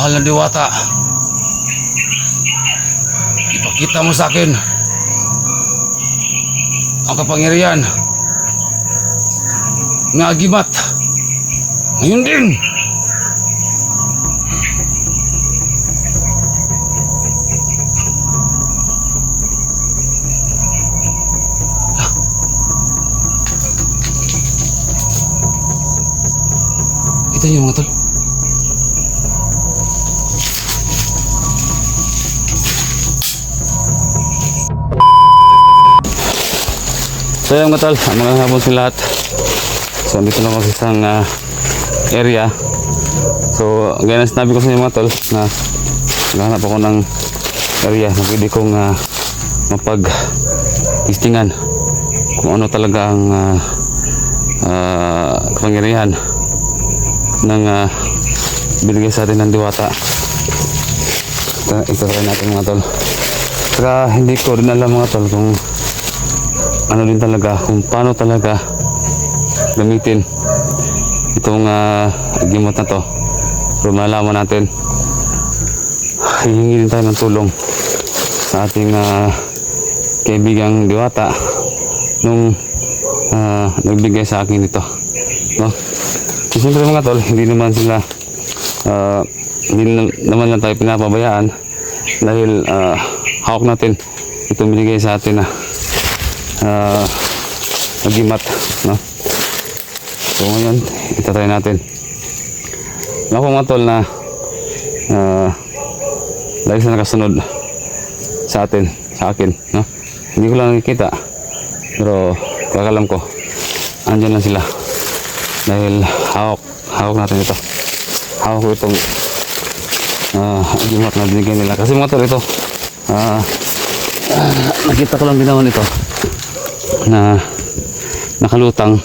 Mahal na Diwata, ipakita mo sa akin ang kapangyarihan ng Agimat. Ngayon din. Kita niyo mga tol. So yung mga tol, mga hapon sa lahat. So dito na ako sa isang area. So gaya na sinabi ko sa inyo mga tol, na naghahanap ako ng area na pwede kong mapag-listingan kung ano talaga ang kapangyarihan ng binigay sa atin ng Diwata. Ito try natin mga tol. Saka hindi ko rin alam mga tol kung ano din talaga, kung paano talaga gamitin itong Agimat na to. Pero malaman natin, hihingi din tayo ng tulong sa ating kaibigang Diwata nung nagbigay sa akin ito, no? Siyempre mga tol, hindi naman sila hindi naman lang tayo pinapabayaan dahil hawak natin itong binigay sa atin na Agimat, no? So ngayon itatry natin. Ako mga tol na lagi sa nakasunod sa atin, sa akin, no? Hindi ko lang nakikita, pero kakalam ko andyan lang sila dahil hawak natin ito. Hawak ko itong Agimat na binigay nila. Kasi mga tol, ito nakita ko lang din naman ito na nakalutang.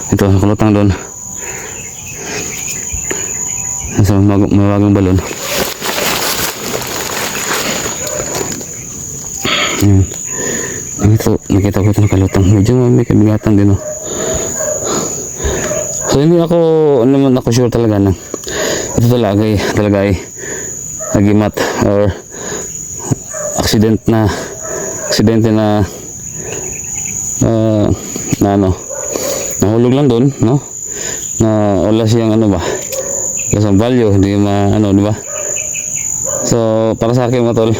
Ito nakalutang doon. So mawagang balon. Ito nakita ko ito nakalutang. Medyo may kabigatan din, oh. So hindi ako naman ako sure talaga na ito talaga ay Agimat or aksidente na nahulog lang doon, no? Na wala siyang isang value, hindi di ba? So para sa akin mga tol,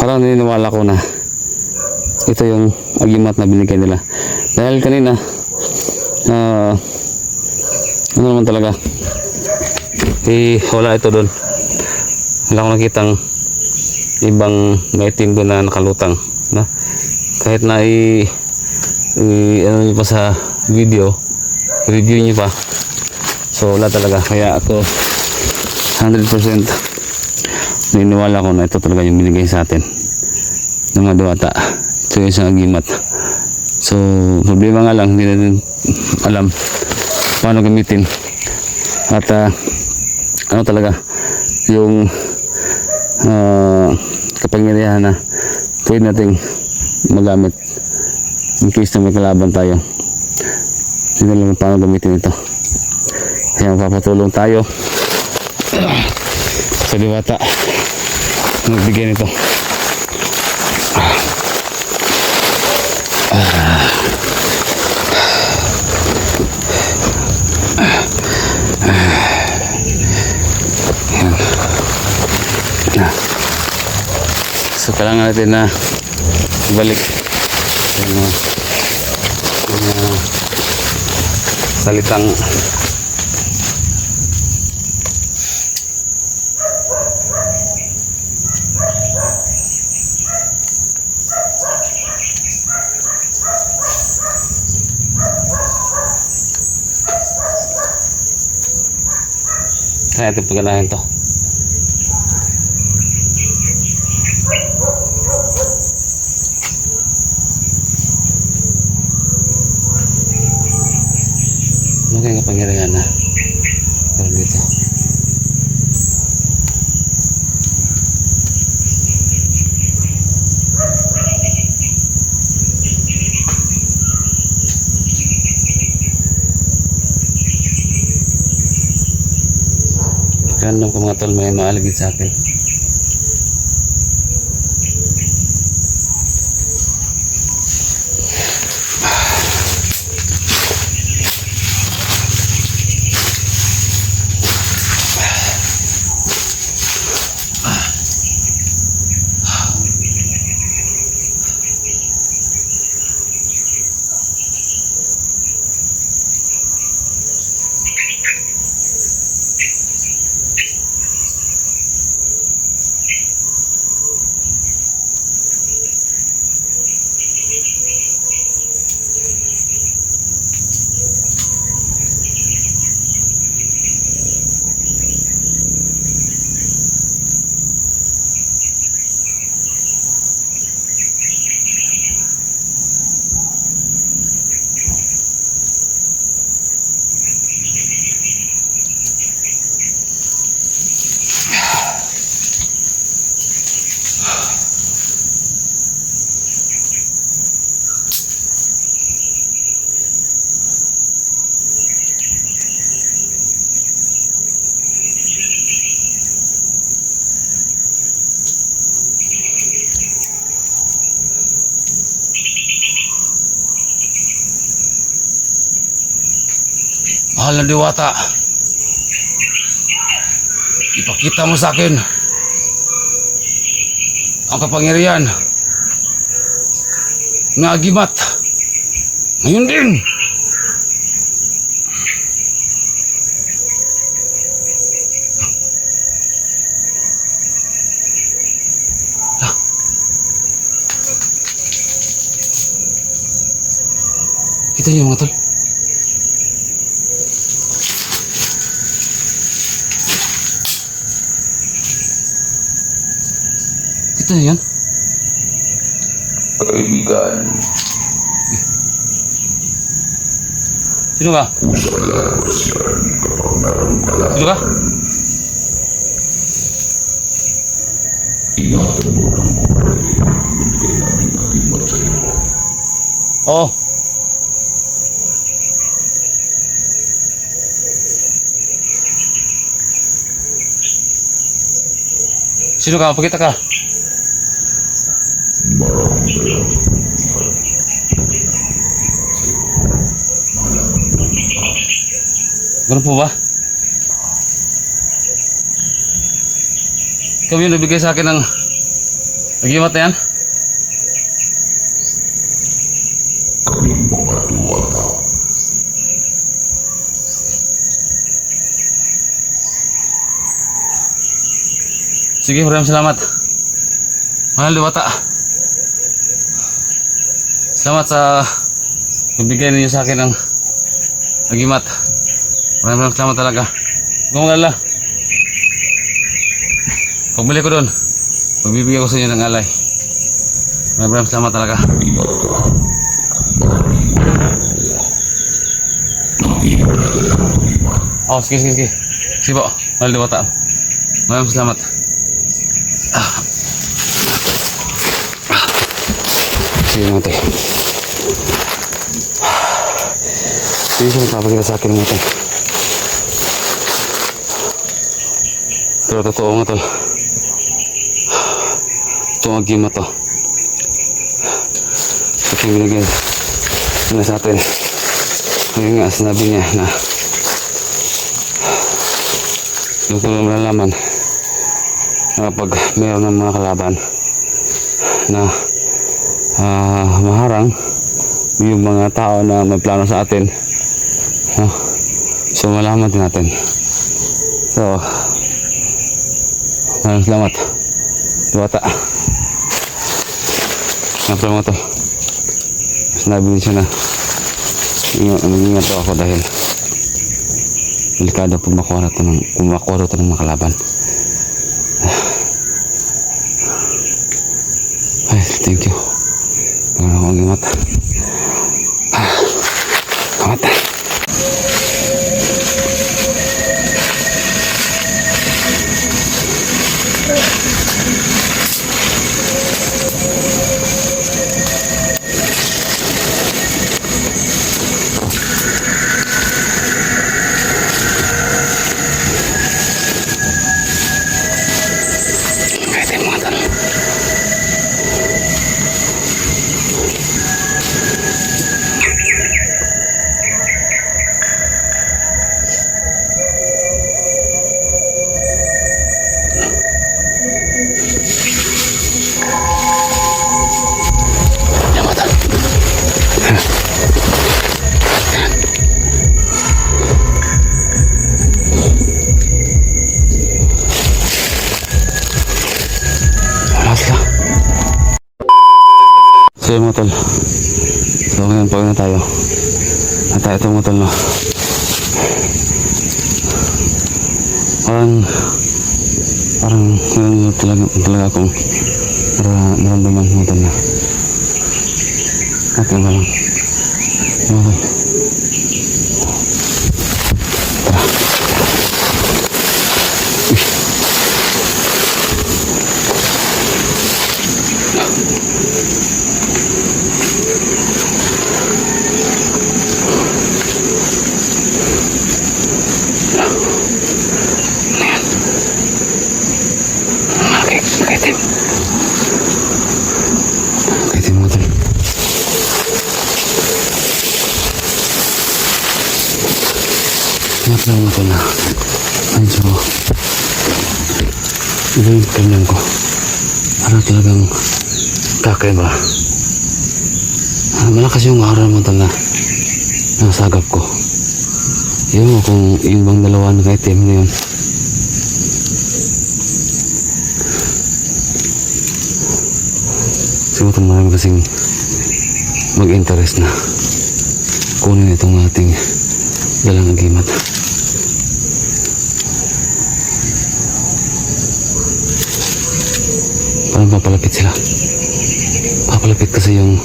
parang naniniwala ko na ito yung Agimat na binigay nila. Dahil kanina ano naman talaga, wala ito doon. Wala akong nakitang ibang item doon na nakalutang, no? Kahit na ano nyo pa sa video, review nyo pa, so wala talaga. Kaya ako 100% naniniwala ko na ito talaga yung binigay sa atin ng mga Diwata. Ito yung isang Agimat. So problema nga lang, hindi natin alam paano gamitin at ano talaga yung kapangyarihan na pwede nating magamit in case na may kalaban tayo. Hindi lang paano gamitin ito. Kaya magpapatulong tayo sa Diwata nagbigay nito. So kailangan natin na balik yung salitang kaya natin pagkanahin to. Kaya kapangyarihan na pero dito Random ko mga tol, may maaligid sa akin. Mahal na Diwata, ipakita mo sa akin ang kapangyarihan ng agimat. Ngayon din. Kita niyo mga tol. Kita niyo yan? Kaibigan, Sino ka? Sino ka? ingatan mo ng mabuti ang binigay namin ng agimat sa iyo. Oo. Sino ka? Pakita ka. Maraming salamat. Ganun po ba? Ikaw yung nabigay sa akin ng agimat na yan? Kami mga Diwata, Sige, maraming salamat. Mahal Diwata. Salamat sa pagbigay ninyo sa akin ng agimat. Maraming salamat talaga. Huwag kang mag-alala. Pagbili ko doon, magbibigay ko sa inyo ng alay. Maraming salamat talaga. ingat ka. Maraming nakikita ng agimat. Oh, sige. Sige po, mahal Diwata. Maraming salamat. Sige mga tayo. Sige siya magpapagita sa akin mga tayo. Pero totoo nga tol. Itong agimat to. Ito yung binigyan na sa atin. Ngayon nga sinabi niya na yung ko malalaman na kapag mayroon ng mga kalaban na maharang yung mga tao na may plano sa atin, so malaman din natin. So maraming salamat Diwata. Siyempre mga to, sinabi din siya na mag-ingat daw ako dahil delikado pag makuha na ito ng mga kalaban. Ay, thank you. Mag-ingat. Salamat. So yung mga tol. So ngayon pauwi na tayo. At tayo ito mga tol, no. Parang ngayon talaga akong naramdaman mga tol na. At yung lang. Mga tol. Kaitim mga tol. Ingat lang mga tol na medyo iba yung kanyang ko. Parang talagang kakaiba. Malakas yung araw mga tol na nasagap ko. Yun mo kung yung bang dalawa na kaitim na yun. Siguro marami kasing mag-interest na kunin itong ating dalang agimat. Parang papalapit sila. Papalapit kasi yung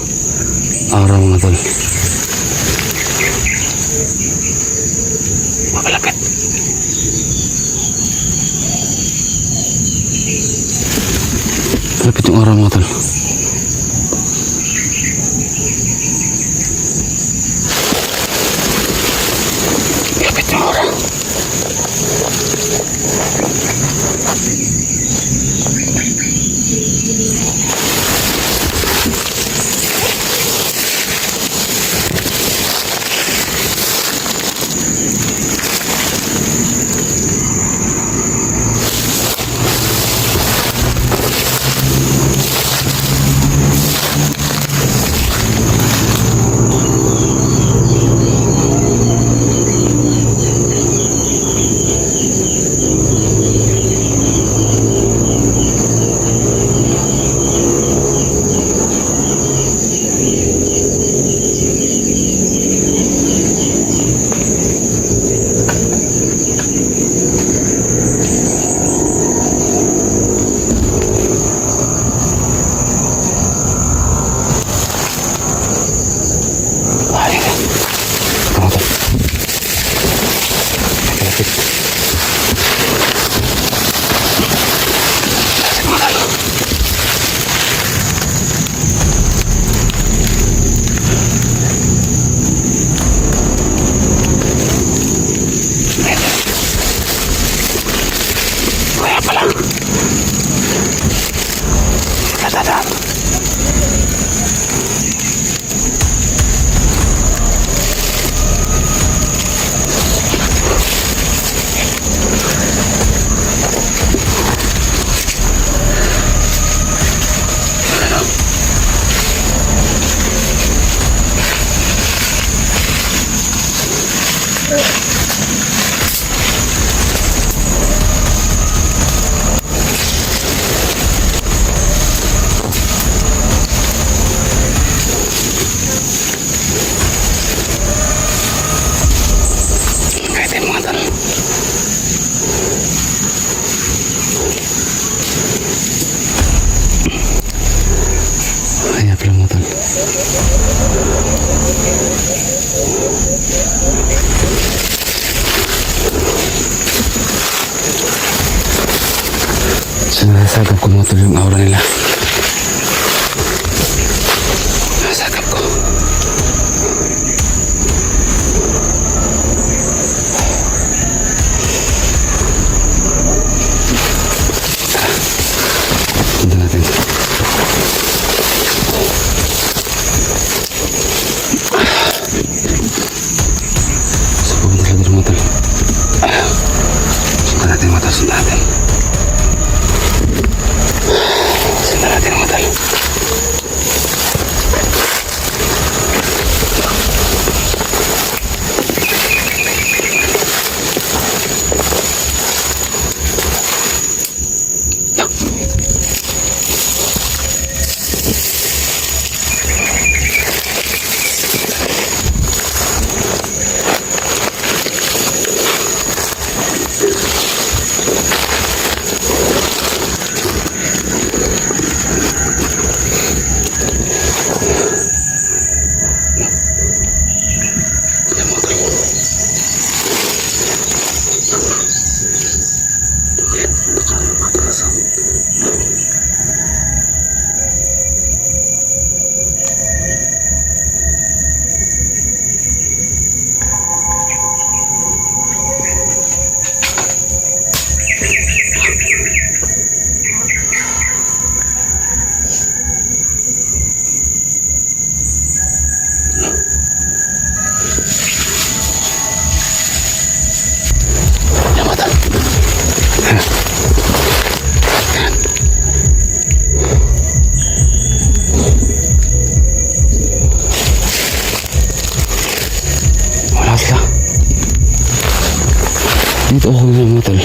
araw mga tol. Papalapit. Papalapit yung araw mga tol. Nasagap ko mga tol yung aura nila. Nasagap ko. Punta natin. So pupunta sila dito mga tol. Sundan natin mga tol. Sundan natin. Sundan natin. Wala sila. Dito ako na mga tol.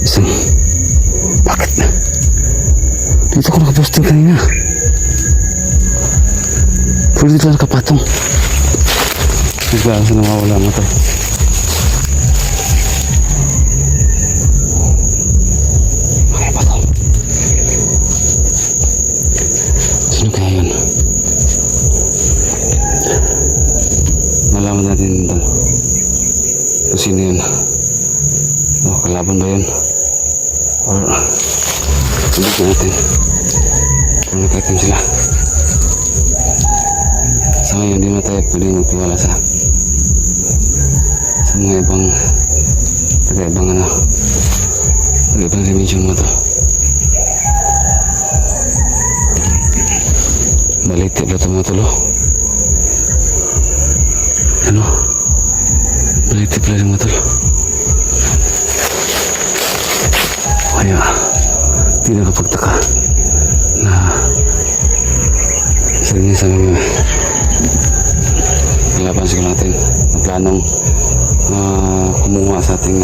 Isang... Bakit na? Dito ako nakaposting kanina. Pero dito lang nakapatong. Naglaan sa nawawala mga tol. Kaya ba to? Sino kaya yun? Malaman natin tol kung sino yun. O kalaban ba yun? Or hindi ko natin kung nakaitim sila. Sa ngayon hindi na tayo pwede magtiwala sa mga ibang taga-ibang taga-ibang dimension mo to. Balitip na ito mga tulo. Ano? Balitip na rin mga tulo. Kaya di nakapagtaka na isa rin sa mga kalaban siguro natin na planong kumuha sa ating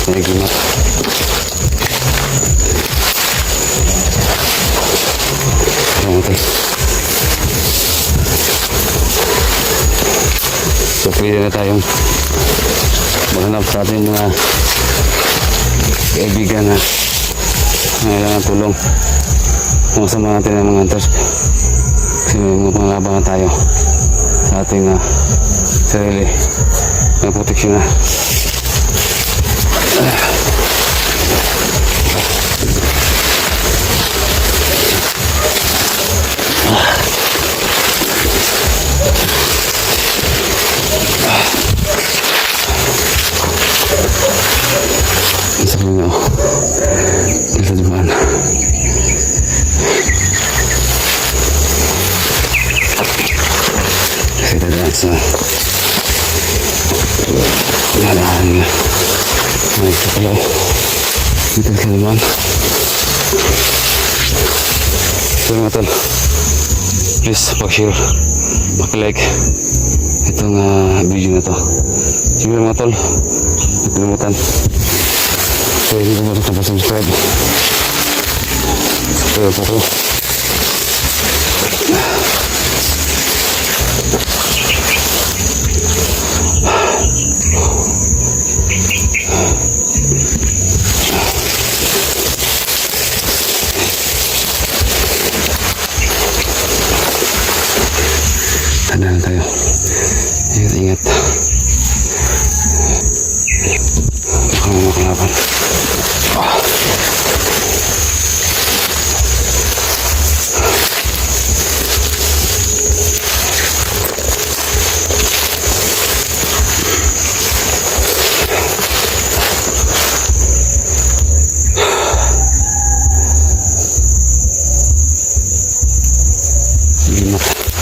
nagimat. Okay. So pwede na tayong maghanap sa ating mga kaibigan na kailangan tulong kung sama natin ang mga hunters kasi may mga panglaban tayo sa ating sarili ng proteksyon na isa ko nga isa dumaan kasi dadaan sa nalahan nga may isa pala dito sa dumaan so mga tol please pag-share pag-like itong video na to siguro mga tol huwag kalimutan so hindi ko matutang pa-subscribe pero po ko tandaan tayo ingat baka may makalaban Limat.